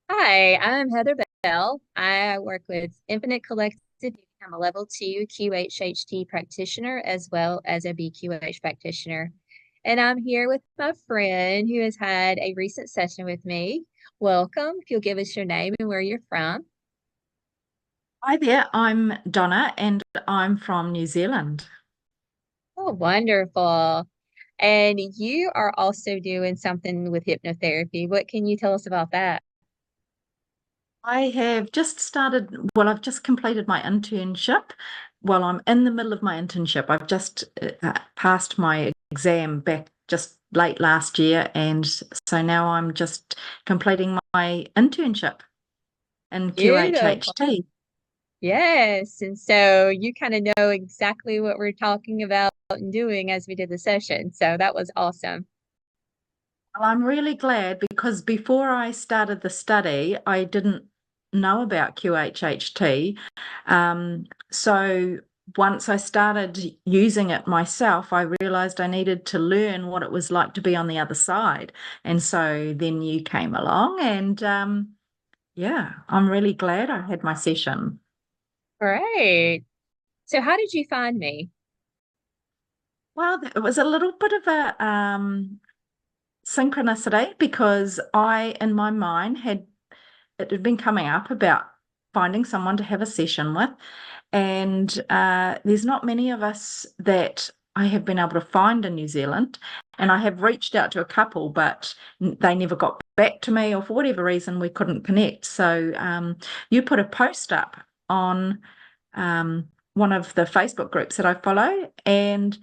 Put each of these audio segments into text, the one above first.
Hi, I'm Heather Bell. I work with Infinite Collective. I'm a level two QHHT practitioner as well as a BQH practitioner. And I'm here with my friend who has had a recent session with me. Welcome. If you'll give us your name and where you're from. Hi there, I'm Donna and I'm from New Zealand. Oh, wonderful. And you are also doing something with hypnotherapy. What can you tell us about that? I have just started, well, I've just completed my internship. Well, I'm in the middle of my internship. I've just passed my exam back just late last year, and so now I'm just completing my internship in Beautiful. QHHT. Yes. And so you kind of know exactly what we're talking about and doing as we did the session. So that was awesome. Well, I'm really glad because before I started the study, I didn't know about QHHT. So once I started using it myself, I realized I needed to learn what it was like to be on the other side. And so then you came along, and yeah, I'm really glad I had my session. Great. So how did you find me? Well, it was a little bit of a synchronicity because in my mind, it had been coming up about finding someone to have a session with. And there's not many of us that I have been able to find in New Zealand. And I have reached out to a couple, but they never got back to me, or for whatever reason, we couldn't connect. So you put a post up on one of the Facebook groups that I follow, and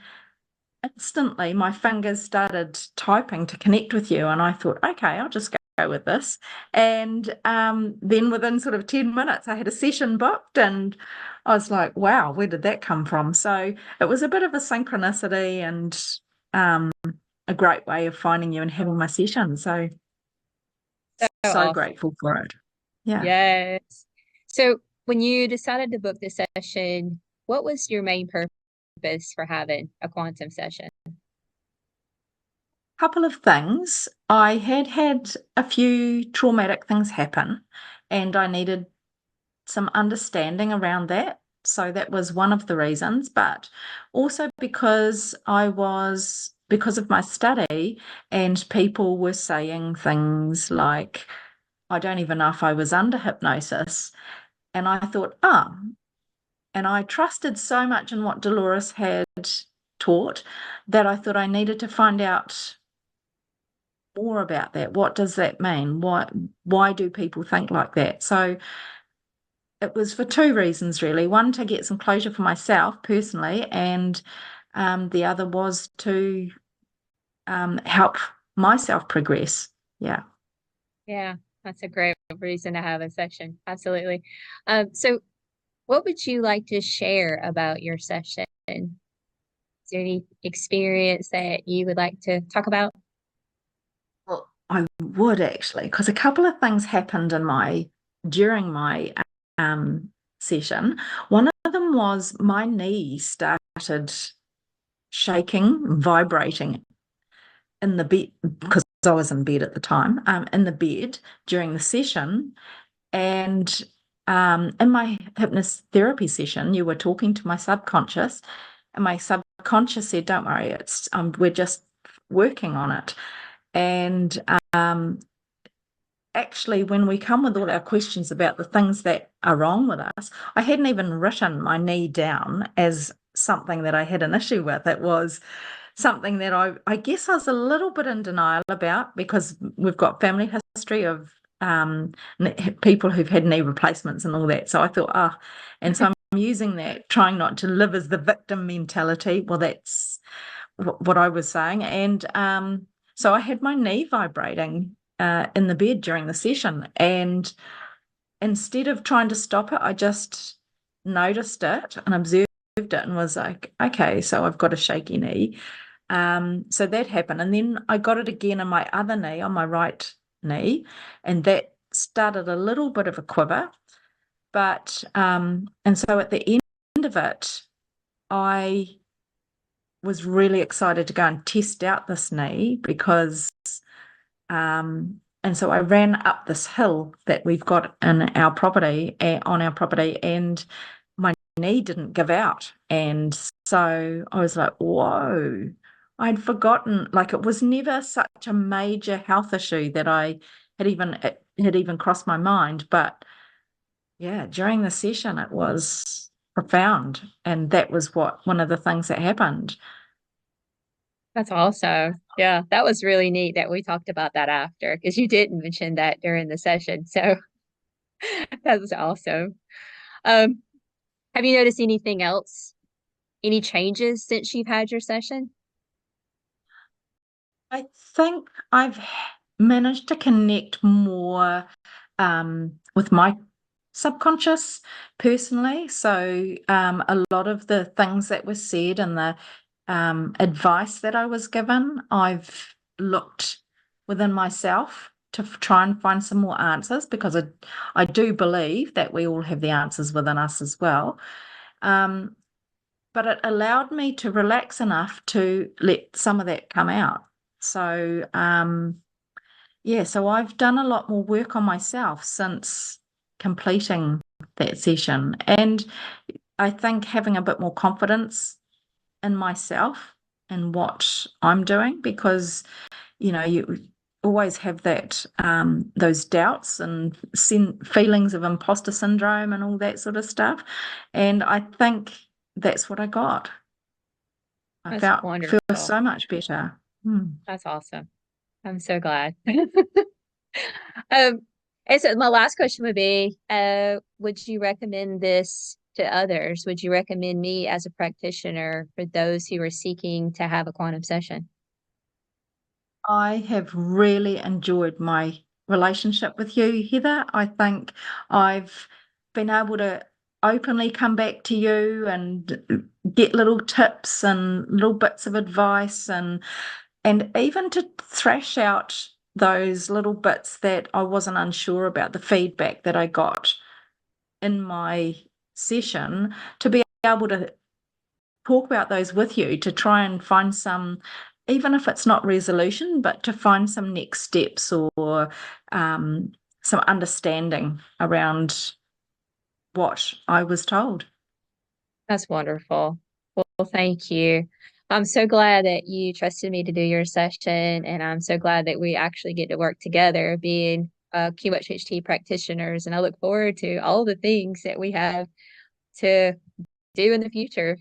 instantly my fingers started typing to connect with you. And I thought, okay, I'll just go with this. And then within sort of 10 minutes, I had a session booked, and I was like, wow, where did that come from? So it was a bit of a synchronicity and um, a great way of finding you and having my session. So, So so awesome. grateful for it. Yeah. Yes. So when you decided to book the session, what was your main purpose for having a quantum session? Couple of things. I had had a few traumatic things happen, and I needed some understanding around that. So that was one of the reasons, but also because of my study, and people were saying things like, I don't even know if I was under hypnosis. And I thought, and I trusted so much in what Dolores had taught that I thought I needed to find out more about that. What does that mean? Why do people think like that? So it was for two reasons, really. One, to get some closure for myself personally, and the other was to help myself progress. Yeah. Yeah, that's a great reason to have a session. Absolutely. So what would you like to share about your session? Is there any experience that you would like to talk about? Well, I would actually, because a couple of things happened during my session. One of them was my knee started shaking, vibrating in the bed because I was in bed at the time, in the bed during the session. And in my hypnotherapy session, you were talking to my subconscious, and my subconscious said, "Don't worry, it's we're just working on it." And actually, when we come with all our questions about the things that are wrong with us, I hadn't even written my knee down as something that I had an issue with. It was something that I guess I was a little bit in denial about because we've got family history of people who've had knee replacements and all that. So I thought, and so I'm using that, trying not to live as the victim mentality. Well, that's what I was saying. And so I had my knee vibrating in the bed during the session. And instead of trying to stop it, I just noticed it and observed it and was like, okay, so I've got a shaky knee. So that happened. And then I got it again on my other knee, on my right knee, and that started a little bit of a quiver. But and so at the end of it, I was really excited to go and test out this knee because And so I ran up this hill that we've got in our property, on our property, and my knee didn't give out. And so I was like, whoa, I'd forgotten, like it was never such a major health issue that it had even crossed my mind. But yeah, during the session, it was profound. And that was one of the things that happened. That's awesome. Yeah, that was really neat that we talked about that after because you didn't mention that during the session. So that was awesome. Um, have you noticed anything else? Any changes since you've had your session? I think I've managed to connect more with my subconscious personally. So a lot of the things that were said and the advice that I was given, I've looked within myself to try and find some more answers because I do believe that we all have the answers within us as well. Um, but it allowed me to relax enough to let some of that come out. So, yeah, so I've done a lot more work on myself since completing that session. And I think having a bit more confidence in myself and what I'm doing, because, you always have that, those doubts and feelings of imposter syndrome and all that sort of stuff. And I think that's what I got. I That's feel wonderful. so much better. Hmm. That's awesome. I'm so glad. Um, and so my last question would be, would you recommend this to others? Would you recommend me as a practitioner for those who are seeking to have a quantum session? I have really enjoyed my relationship with you, Heather. I think I've been able to openly come back to you and get little tips and little bits of advice and even to thrash out those little bits that I wasn't unsure about, the feedback that I got in my session, to be able to talk about those with you to try and find some, even if it's not resolution, but to find some next steps or um, some understanding around what I was told. That's wonderful. Well, thank you. I'm so glad that you trusted me to do your session, and I'm so glad that we actually get to work together being QHHT practitioners. And I look forward to all the things that we have to do in the future.